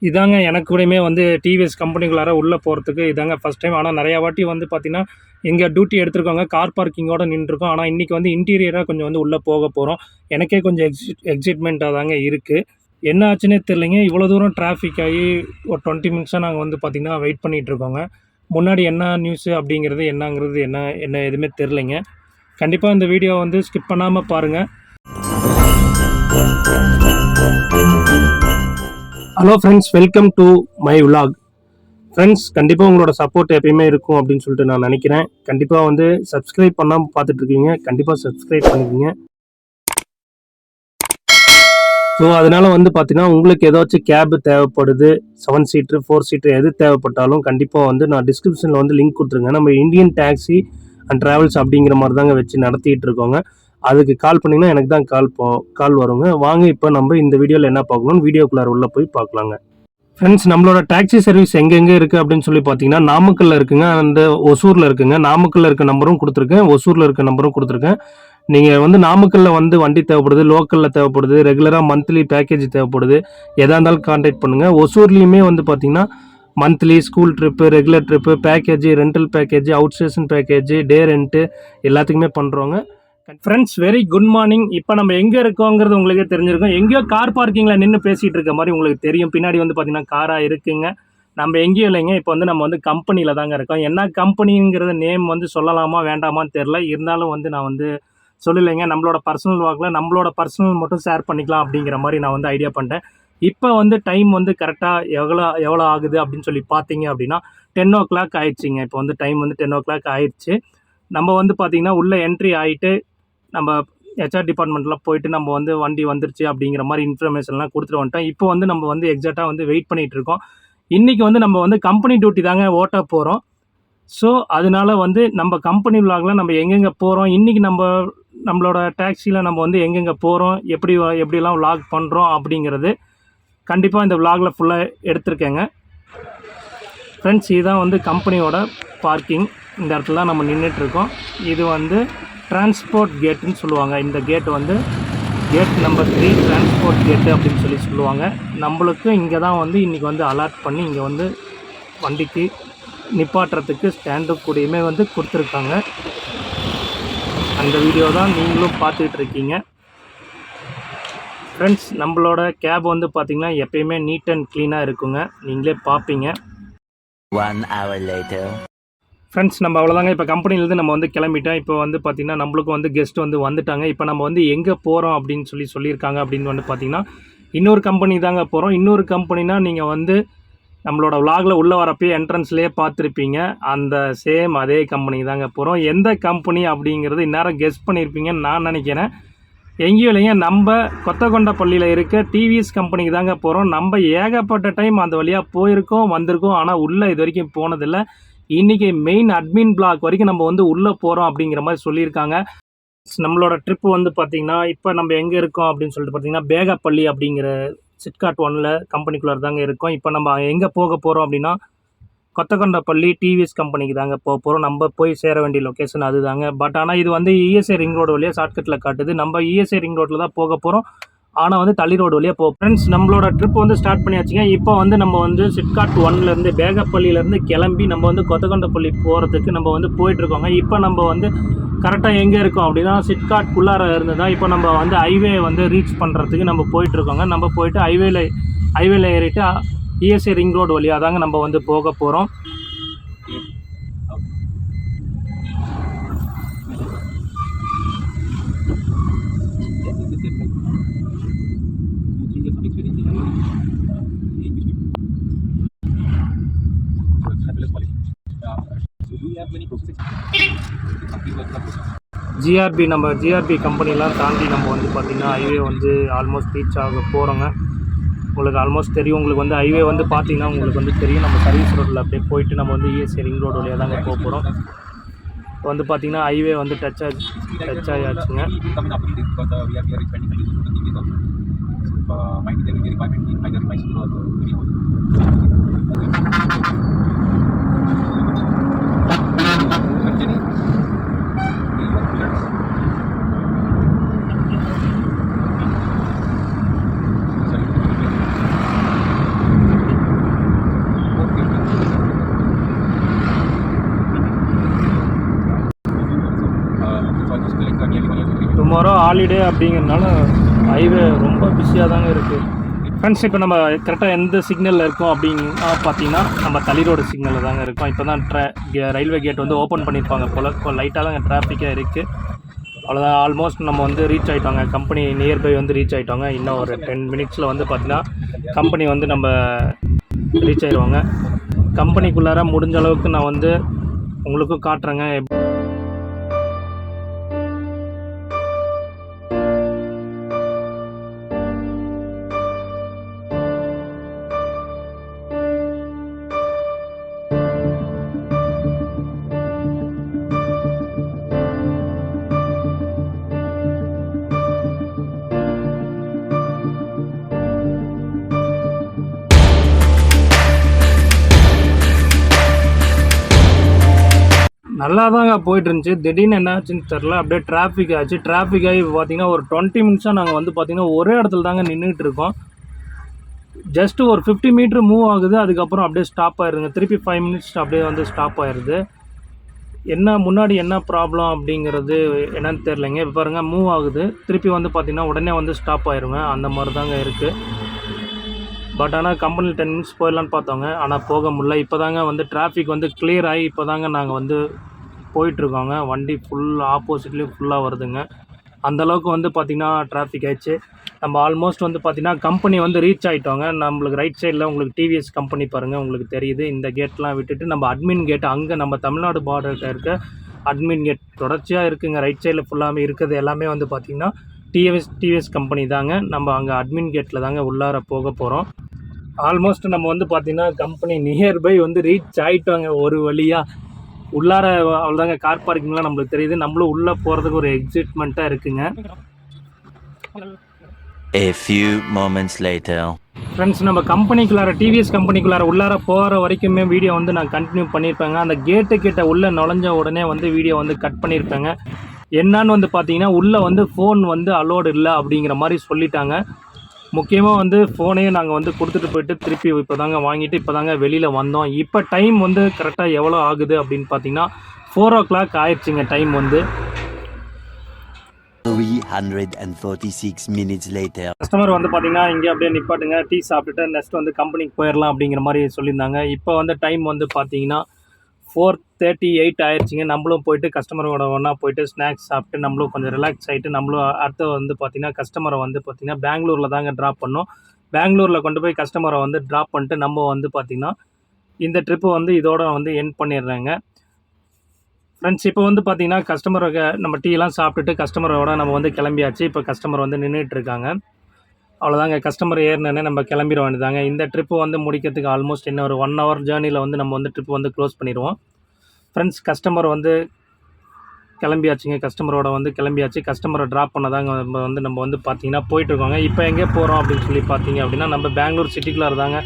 இதாங்க எனக்கு கூடயுமே வந்து டிவிஎஸ் கம்பெனிக்குள்ளார உள்ளே போகிறதுக்கு இதாங்க ஃபஸ்ட் டைம். ஆனால் நிறையா வாட்டி வந்து பார்த்திங்கன்னா இங்கே டியூட்டி எடுத்துருக்கோங்க, கார் பார்க்கிங்கோட நின்றுருக்கோம். ஆனால் இன்றைக்கி வந்து இன்டீரியராக கொஞ்சம் வந்து உள்ளே போக போகிறோம். எனக்கே கொஞ்சம் எக்ஸைட்மெண்ட்டாக தாங்க இருக்குது. என்ன ஆச்சுன்னே தெரிலிங்க, இவ்வளோ தூரம் டிராஃபிக் ஆகி ஒரு 20 மினிட்ஸாக நாங்கள் வந்து பார்த்திங்கன்னா வெயிட் பண்ணிகிட்ருக்கோங்க. முன்னாடி என்ன நியூஸு அப்படிங்கிறது என்னங்கிறது என்ன எதுவுமே தெரிலிங்க. கண்டிப்பாக இந்த வீடியோ வந்து ஸ்கிப் பண்ணாமல் பாருங்கள். Hello friends, welcome to my vlog. Friends, கண்டிப்பாக உங்களோட சப்போர்ட் எப்பயுமே இருக்கும் அப்படின்னு சொல்லிட்டு நான் நினைக்கிறேன். கண்டிப்பாக வந்து சப்ஸ்கிரைப் பண்ணாமல் பார்த்துட்ருக்கீங்க, கண்டிப்பாக சப்ஸ்கிரைப் பண்ணிக்கோங்க. ஸோ அதனால் வந்து பார்த்தீங்கன்னா உங்களுக்கு ஏதாச்சும் கேபு தேவைப்படுது, 7 சீட்ரு 4 சீட்ரு எது தேவைப்பட்டாலும் கண்டிப்பாக வந்து நான் டிஸ்கிரிப்ஷனில் வந்து லிங்க் கொடுத்துருங்க. நம்ம இந்தியன் டாக்ஸி அண்ட் ட்ராவல்ஸ் அப்படிங்கிற மாதிரி தாங்க வச்சு நடத்திட்டு இருக்கோங்க. அதுக்கு கால் பண்ணிங்கன்னா எனக்கு தான் கால் வருங்க. வாங்க இப்போ நம்ம இந்த வீடியோவில் என்ன பார்க்கணும், வீடியோக்குள்ளார உள்ளே போய் பார்க்கலாங்க. ஃப்ரெண்ட்ஸ், நம்மளோட டாக்ஸி சர்வீஸ் எங்கெங்கே இருக்குது அப்படின்னு சொல்லி பார்த்தீங்கன்னா நாமக்கல்லில் இருக்குங்க, அந்த ஒசூரில் இருக்குங்க. நாமக்கல்லில் இருக்க நம்பரும் கொடுத்துருக்கேன், ஒசூரில் இருக்க நம்பரும் கொடுத்துருக்கேன். நீங்கள் வந்து நாமக்கல்லில் வந்து வண்டி தேவைப்படுது, லோக்கலில் தேவைப்படுது, ரெகுலராக மந்த்லி பேக்கேஜ் தேவைப்படுது, எதாக இருந்தாலும் கான்டாக்ட் பண்ணுங்கள். ஒசூர்லேயுமே வந்து பார்த்தீங்கன்னா monthly school trip, regular trip, package, rental package, outstation package, day rent எல்லாத்துக்குமே பண்ணுறோங்க. Friends, very good morning. இப்போ நம்ம எங்கே இருக்கோங்கிறது உங்களுக்கே தெரிஞ்சிருக்கும். எங்கேயோ கார் பார்க்கிங்கில் நின்று பேசிகிட்டு இருக்க மாதிரி உங்களுக்கு தெரியும். பின்னாடி வந்து பார்த்தீங்கன்னா காராக இருக்குங்க. நம்ம எங்கேயும் இல்லைங்க, இப்போ வந்து நம்ம வந்து கம்பெனியில் தாங்க இருக்கோம். என்ன கம்பெனிங்கிறத நேம் வந்து சொல்லலாமா வேண்டாமான்னு தெரில. இருந்தாலும் வந்து நான் வந்து சொல்லலைங்க. நம்மளோட பர்சனல் வாக்கில் நம்மளோட பர்சனல் மட்டும் ஷேர் பண்ணிக்கலாம் அப்படிங்கிற மாதிரி நான் வந்து ஐடியா பண்ணிட்டேன். இப்போ வந்து டைம் வந்து கரெக்டாக எவ்வளோ ஆகுது அப்படின்னு சொல்லி பார்த்தீங்க அப்படின்னா 10 o'clock ஆயிடுச்சிங்க. இப்போ வந்து டைம் வந்து 10 o'clock ஆயிடுச்சு. நம்ம வந்து பார்த்திங்கன்னா உள்ளே என்ட்ரி ஆகிட்டு நம்ம ஹெச்ஆர் டிபார்ட்மெண்ட்டில் போயிட்டு நம்ம வந்து வண்டி வந்துருச்சு அப்படிங்கிற மாதிரி இன்ஃபர்மேஷன்லாம் கொடுத்துட்டு வந்துட்டோம். இப்போ வந்து நம்ம வந்து எக்ஸாக்டாக வந்து வெயிட் பண்ணிகிட்டு இருக்கோம். இன்றைக்கி வந்து நம்ம வந்து கம்பெனி டியூட்டி தாங்க ஓட்ட போகிறோம். ஸோ அதனால வந்து நம்ம கம்பெனி விலாகில் நம்ம எங்கெங்கே போகிறோம், இன்றைக்கி நம்மளோட டாக்ஸியில் நம்ம வந்து எங்கெங்கே போகிறோம், எப்படிலாம் விலாக் பண்ணுறோம் அப்படிங்கிறது கண்டிப்பாக இந்த விலாகில் ஃபுல்லாக எடுத்திருக்கேங்க. ஃப்ரெண்ட்ஸ், இதுதான் வந்து கம்பெனியோட பார்க்கிங். இந்த இடத்துல தான் நம்ம நின்றுட்டுருக்கோம். இது வந்து டிரான்ஸ்போர்ட் கேட்டுன்னு சொல்லுவாங்க. இந்த கேட்டு வந்து கேட் நம்பர் 3 டிரான்ஸ்போர்ட் கேட்டு அப்படின்னு சொல்லுவாங்க. நம்மளுக்கு இங்கே தான் வந்து இன்றைக்கி வந்து அலாட் பண்ணி இங்கே வந்து வண்டிக்கு நிப்பாட்டுறதுக்கு ஸ்டாண்டு கூடயுமே வந்து கொடுத்துருக்காங்க. அந்த வீடியோ தான் நீங்களும் பார்த்துக்கிட்டு இருக்கீங்க. ஃப்ரெண்ட்ஸ், நம்மளோட கேப் வந்து பார்த்திங்கன்னா எப்பயுமே நீட் அண்ட் க்ளீனாக இருக்குங்க, நீங்களே பார்ப்பீங்க. 1 hour later. ஃப்ரெண்ட்ஸ், நம்ம அவ்வளோதாங்க. இப்போ கம்பெனிலேருந்து நம்ம வந்து கிளம்பிட்டோம். இப்போ வந்து பார்த்திங்கன்னா நம்மளுக்கும் வந்து கெஸ்ட் வந்து வந்துட்டாங்க. இப்போ நம்ம வந்து எங்கே போகிறோம் அப்படின்னு சொல்லியிருக்காங்க அப்படின்னு வந்து பார்த்திங்கன்னா இன்னொரு கம்பெனி தாங்க போகிறோம். இன்னொரு கம்பெனினா நீங்கள் வந்து நம்மளோட விலாகில் உள்ளே வரப்போ என்ட்ரன்ஸ்லேயே பார்த்துருப்பீங்க. அந்த சேம் அதே கம்பெனி தாங்க போகிறோம். எந்த கம்பெனி அப்படிங்கிறது இந்நேரம் கெஸ் பண்ணியிருப்பீங்கன்னு நான் நினைக்கிறேன். எங்கேயும் இல்லைங்க, நம்ம கொத்தகொண்டப்பள்ளியில் இருக்க டிவிஎஸ் கம்பெனிக்கு தாங்க போகிறோம். நம்ம ஏகப்பட்ட டைம் அந்த வழியாக போயிருக்கோம், வந்திருக்கோம். ஆனால் உள்ளே இது வரைக்கும் போனதில்லை. இன்றைக்கி மெயின் அட்மின் பிளாக் வரைக்கும் நம்ம வந்து உள்ளே போகிறோம் அப்படிங்கிற மாதிரி சொல்லியிருக்காங்க. நம்மளோட ட்ரிப்பு வந்து பார்த்திங்கன்னா இப்போ நம்ம எங்கே இருக்கோம் அப்படின்னு சொல்லிட்டு பார்த்திங்கன்னா பேகப்பள்ளி அப்படிங்கிற சிட்காட் 1 கம்பெனிக்குள்ளே தாங்க இருக்கோம். இப்போ நம்ம எங்கே போக போகிறோம் அப்படின்னா கொத்தகொண்டப்பள்ளி டிவிஎஸ் கம்பெனிக்கு தாங்க போக போகிறோம். நம்ம போய் சேர வேண்டிய லொக்கேஷன் அது தாங்க. பட் ஆனால் இது வந்து இஎஸ்ஐ ரிங் ரோடு வழியாக ஷார்ட்கட்டில் காட்டுது. நம்ம இஎஸ்ஐ ரிங் ரோட்டில் தான் போக போகிறோம். ஆனால் வந்து தள்ளி ரோடு வழியாக போகும். ஃப்ரெண்ட்ஸ், நம்மளோட ட்ரிப் வந்து ஸ்டார்ட் பண்ணியாச்சுங்க. இப்போ வந்து நம்ம வந்து சிட்காட் 1 பேகப்பள்ளியிலேருந்து கிளம்பி நம்ம வந்து கொத்தகொண்டப்பள்ளி போகிறதுக்கு நம்ம வந்து போயிட்டுருக்கோங்க. இப்போ நம்ம வந்து கரெக்டாக எங்கே இருக்கோம் அப்படின்னா சிட்காட்குள்ளார இருந்து தான் இப்போ நம்ம வந்து ஹைவே வந்து ரீச் பண்ணுறதுக்கு நம்ம போயிட்டுருக்கோங்க. நம்ம போயிட்டு ஹைவேல ஏறிட்டு இஎஸ்ஐ ரிங் ரோடு வழியாக தாங்க நம்ம வந்து போக போகிறோம். ஜிஆர்பி கம்பெனிலாம் தாண்டி நம்ம வந்து பார்த்திங்கன்னா ஹைவே வந்து ஆல்மோஸ்ட் ரீச் ஆக போகிறோங்க. உங்களுக்கு ஆல்மோஸ்ட் தெரியும். உங்களுக்கு வந்து ஹைவே வந்து பார்த்திங்கன்னா உங்களுக்கு வந்து தெரியும். நம்ம சர்வீஸ் ரோட்டில் அப்படியே போயிட்டு நம்ம வந்து இஎஸ்ஐ ரிங் ரோடு வழியாக தாங்க போக போகிறோம். இப்போ வந்து பார்த்திங்கன்னா ஹைவே வந்து டச் ஆகியாச்சுங்க. ஹாலிடே அப்படிங்கிறதுனால ஹைவே ரொம்ப பிஸியாக தாங்க இருக்குது. ஃப்ரெண்ட்ஸ், இப்போ நம்ம கரெக்டாக எந்த சிக்னலில் இருக்கோம் அப்படின்னா பார்த்தீங்கன்னா நம்ம தளி ரோடு சிக்னலில் தாங்க இருக்கோம். இப்போ தான் ரயில்வே கேட் வந்து ஓப்பன் பண்ணியிருப்பாங்க போல். லைட்டாக தாங்க டிராஃபிக்காக இருக்குது. அவ்வளோதான், ஆல்மோஸ்ட் நம்ம வந்து ரீச் ஆகிட்டோங்க. கம்பெனி நியர்பை வந்து ரீச் ஆகிட்டோங்க. இன்னும் ஒரு 10 மினிட்ஸில் வந்து பார்த்திங்கன்னா கம்பெனி வந்து நம்ம ரீச் ஆயிடுவாங்க. கம்பெனிக்குள்ளார முடிஞ்ச அளவுக்கு நான் வந்து உங்களுக்கும் காட்டுறேங்க. நல்லா தாங்க போயிட்டு இருந்துச்சு. திடீர்னு என்ன ஆச்சுன்னு தெரில, அப்படியே டிராஃபிக் ஆச்சு. டிராஃபிக் ஆகி பார்த்தீங்கன்னா ஒரு 20 மினிட்ஸாக நாங்கள் வந்து பார்த்திங்கன்னா ஒரே இடத்துல தாங்க நின்றுட்டு இருக்கோம். ஜஸ்ட்டு ஒரு 50 மீட்ரு மூவ் ஆகுது, அதுக்கப்புறம் அப்படியே ஸ்டாப் ஆயிடுதுங்க. திருப்பி 5 மினிட்ஸ் அப்படியே வந்து ஸ்டாப் ஆயிடுது. என்ன முன்னாடி என்ன ப்ராப்ளம் அப்படிங்கிறது என்னன்னு தெரிலங்க. இப்போ பாருங்கள், மூவ் ஆகுது, திருப்பி வந்து பார்த்திங்கன்னா உடனே வந்து ஸ்டாப் ஆயிருங்க. அந்த மாதிரி தாங்க இருக்குது. பட் ஆனால் கம்பெனியில் 10 மினிட்ஸ் போயிடலான்னு பார்த்தோங்க, ஆனால் போக முடியல. இப்போ தாங்க வந்து டிராஃபிக் வந்து கிளியர் ஆகி இப்போ தாங்க நாங்கள் வந்து போயிட்டுருக்கோங்க. வண்டி ஆப்போசிட்லேயும் ஃபுல்லாக வருதுங்க. அந்தளவுக்கு வந்து பார்த்திங்கன்னா டிராஃபிக் ஆயிடுச்சு. நம்ம ஆல்மோஸ்ட் வந்து பார்த்திங்கன்னா கம்பெனி வந்து ரீச் ஆகிட்டோங்க. நம்மளுக்கு ரைட் சைடில் உங்களுக்கு டிவிஎஸ் கம்பெனி பாருங்கள், உங்களுக்கு தெரியுது. இந்த கேட்லாம் விட்டுட்டு நம்ம அட்மின் கேட், அங்கே நம்ம தமிழ்நாடு பார்டர்கிட்ட இருக்க அட்மின் கேட் தொடர்ச்சியாக இருக்குங்க. ரைட் சைடில் ஃபுல்லாமே இருக்கிறது எல்லாமே வந்து பார்த்திங்கன்னா டிவிஎஸ் கம்பெனி தாங்க. நம்ம அங்கே அட்மின் கேட்டில் தாங்க உள்ளார போக போகிறோம். ஆல்மோஸ்ட் நம்ம வந்து பார்த்திங்கன்னா கம்பெனி நியர்பை வந்து ரீச் ஆகிட்டோங்க ஒரு வழியாக. உள்ளார அவ்வளோதாங்க, கார் பார்க்கிங்லாம் நம்மளுக்கு தெரியுது. நம்மளும் உள்ளே போகிறதுக்கு ஒரு எக்ஸைட்மெண்ட்டாக இருக்குங்க. A few moments later. Friends, நம்ம கம்பெனிக்குள்ளார டிவிஎஸ் கம்பெனிக்குள்ளார உள்ளார போகிற வரைக்குமே வீடியோ வந்து நான் கண்டினியூ பண்ணியிருப்பேங்க. அந்த கேட்டு உள்ளே நுழைஞ்ச உடனே வந்து வீடியோ வந்து கட் பண்ணியிருப்பேங்க. என்னான்னு வந்து பார்த்தீங்கன்னா உள்ளே வந்து ஃபோன் வந்து அலோடு இல்லை அப்படிங்கிற மாதிரி சொல்லிட்டாங்க. முக்கியமாக வந்து ஃபோனையும் நாங்கள் வந்து கொடுத்துட்டு போயிட்டு திருப்பி இப்போ தாங்க வாங்கிட்டு இப்போ தாங்க வெளியில் வந்தோம். இப்போ டைம் வந்து கரெக்டாக எவ்வளோ ஆகுது அப்படின்னு பார்த்தீங்கன்னா 4 o'clock ஆயிடுச்சுங்க டைம் வந்து. 346 minutes later. கஸ்டமர் வந்து பார்த்தீங்கன்னா இங்கே அப்படியே நிப்பாட்டுங்க, டீ சாப்பிட்டுட்டு நெக்ஸ்ட் வந்து கம்பெனிக்கு போயிடலாம் அப்படிங்கிற மாதிரி சொல்லியிருந்தாங்க. இப்போ வந்து டைம் வந்து பார்த்தீங்கன்னா 4:38 ஆயிடுச்சுங்க. நம்மளும் போயிட்டு கஸ்டமரோட ஒன்றா போயிட்டு ஸ்நாக்ஸ் சாப்பிட்டு நம்மளும் கொஞ்சம் ரிலாக்ஸ் ஆகிட்டு நம்மளும் அடுத்து வந்து பார்த்திங்கன்னா கஸ்டமரை வந்து பார்த்திங்கன்னா பெங்களூரில் தாங்க ட்ராப் பண்ணோம். பெங்களூரில் கொண்டு போய் கஸ்டமரை வந்து ட்ராப் பண்ணிட்டு நம்ம வந்து பார்த்திங்கன்னா இந்த ட்ரிப்பு வந்து இதோட வந்து எண்ட் பண்ணிடுறேங்க. ஃப்ரெண்ட்ஸ், இப்போ வந்து பார்த்திங்கன்னா கஸ்டமரை நம்ம டீலாம் சாப்பிட்டுட்டு கஸ்டமரோட நம்ம வந்து கிளம்பியாச்சு. இப்போ கஸ்டமர் வந்து நின்றுட்டு இருக்காங்க. அவ்வளோதாங்க, கஸ்டமர் ஏறினே நம்ம கிளம்பிட வேண்டியதாங்க. இந்த ட்ரிப்பு வந்து முடிக்கிறதுக்கு ஆல்மோஸ்ட் இன்னும் ஒரு 1 hour ஜேர்னியில் வந்து நம்ம வந்து ட்ரிப்பு வந்து க்ளோஸ் பண்ணிடுவோம். ஃப்ரெண்ட்ஸ், கஸ்டமர் வந்து கிளம்பியாச்சுங்க. கஸ்டமரோட வந்து கிளம்பியாச்சு. கஸ்டமரை ட்ராப் பண்ணதாங்க நம்ம வந்து பார்த்திங்கன்னா போயிட்டுருக்கோங்க. இப்போ எங்கே போகிறோம் அப்படின்னு சொல்லி பார்த்தீங்க அப்படின்னா நம்ம பெங்களூர் சிட்டிக்குள்ளே இருந்தாங்க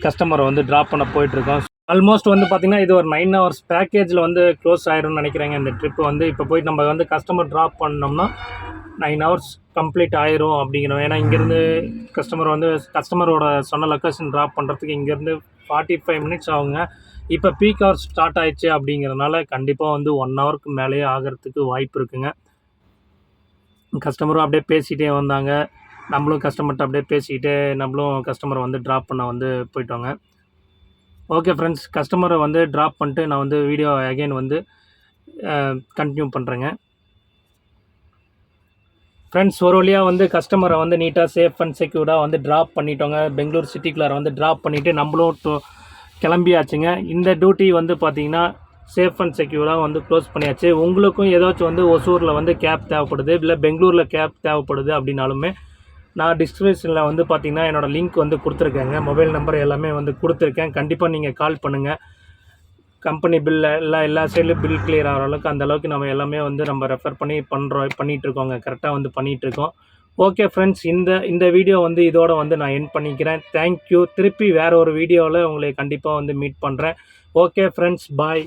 கஸ்டமரை வந்து ட்ராப் பண்ண போயிட்டுருக்கோம். ஆல்மோஸ்ட் வந்து பார்த்திங்கன்னா இது ஒரு 9 hours பேக்கேஜில் வந்து க்ளோஸ் ஆயிரும்னு நினைக்கிறேங்க இந்த ட்ரிப்பு வந்து. இப்போ போயிட்டு நம்ம வந்து கஸ்டமர் ட்ராப் பண்ணோம்னா 9 hours கம்ப்ளீட் ஆயிரும் அப்படிங்கிறோம். ஏன்னா இங்கேருந்து கஸ்டமரோட சொன்ன லொக்கேஷன் ட்ராப் பண்ணுறதுக்கு இங்கேருந்து 45 minutes ஆகுங்க. இப்போ பீக் ஹவர்ஸ் ஸ்டார்ட் ஆயிடுச்சு அப்படிங்கிறதுனால கண்டிப்பாக வந்து 1 hourக்கு மேலேயே ஆகிறதுக்கு வாய்ப்பு இருக்குங்க. கஸ்டமரும் அப்படியே பேசிகிட்டே வந்தாங்க, நம்மளும் கஸ்டமர்கிட்ட அப்படியே பேசிக்கிட்டே நம்மளும் கஸ்டமரை வந்து ட்ராப் பண்ண வந்து போயிட்டோங்க. ஓகே ஃப்ரெண்ட்ஸ், கஸ்டமரை வந்து ட்ராப் பண்ணிட்டு நான் வந்து வீடியோ அகைன் வந்து கண்டினியூ பண்ணுறேங்க. ஃப்ரெண்ட்ஸ், ஒரு வழியாக வந்து கஸ்டமரை வந்து நீட்டாக சேஃப் அண்ட் செக்யூர்டாக வந்து ட்ராப் பண்ணிட்டோங்க. பெங்களூர் சிட்டிக்குள்ளார வந்து ட்ராப் பண்ணிவிட்டு நம்மளும் கிளம்பியாச்சுங்க. இந்த டியூட்டி வந்து பார்த்திங்கன்னா சேஃப் அண்ட் செக்யூராக வந்து க்ளோஸ் பண்ணியாச்சு. உங்களுக்கும் ஏதாச்சும் வந்து ஒசூரில் வந்து கேப் தேவைப்படுது, இல்லை பெங்களூரில் கேப் தேவைப்படுது அப்படின்னாலுமே நான் டிஸ்கிரிப்ஷனில் வந்து பார்த்திங்கன்னா என்னோடய லிங்க் வந்து கொடுத்துருக்கேங்க. மொபைல் நம்பர் எல்லாமே வந்து கொடுத்துருக்கேன். கண்டிப்பாக நீங்கள் கால் பண்ணுங்கள். கம்பெனி பில் எல்லா சைட்லையும் பில் கிளியர் ஆகிற அளவுக்கு அந்தளவுக்கு நம்ம எல்லாமே வந்து நம்ம ரெஃபர் பண்ணி பண்ணிகிட்ருக்கோங்க. கரெக்டாக வந்து பண்ணிகிட்ருக்கோம். ஓகே ஃப்ரெண்ட்ஸ், இந்த வீடியோ வந்து இதோட வந்து நான் எண்ட் பண்ணிக்கிறேன். தேங்க்யூ. திருப்பி வேறு ஒரு வீடியோவில் உங்களை கண்டிப்பாக வந்து மீட் பண்ணுறேன். ஓகே ஃப்ரெண்ட்ஸ், பாய்.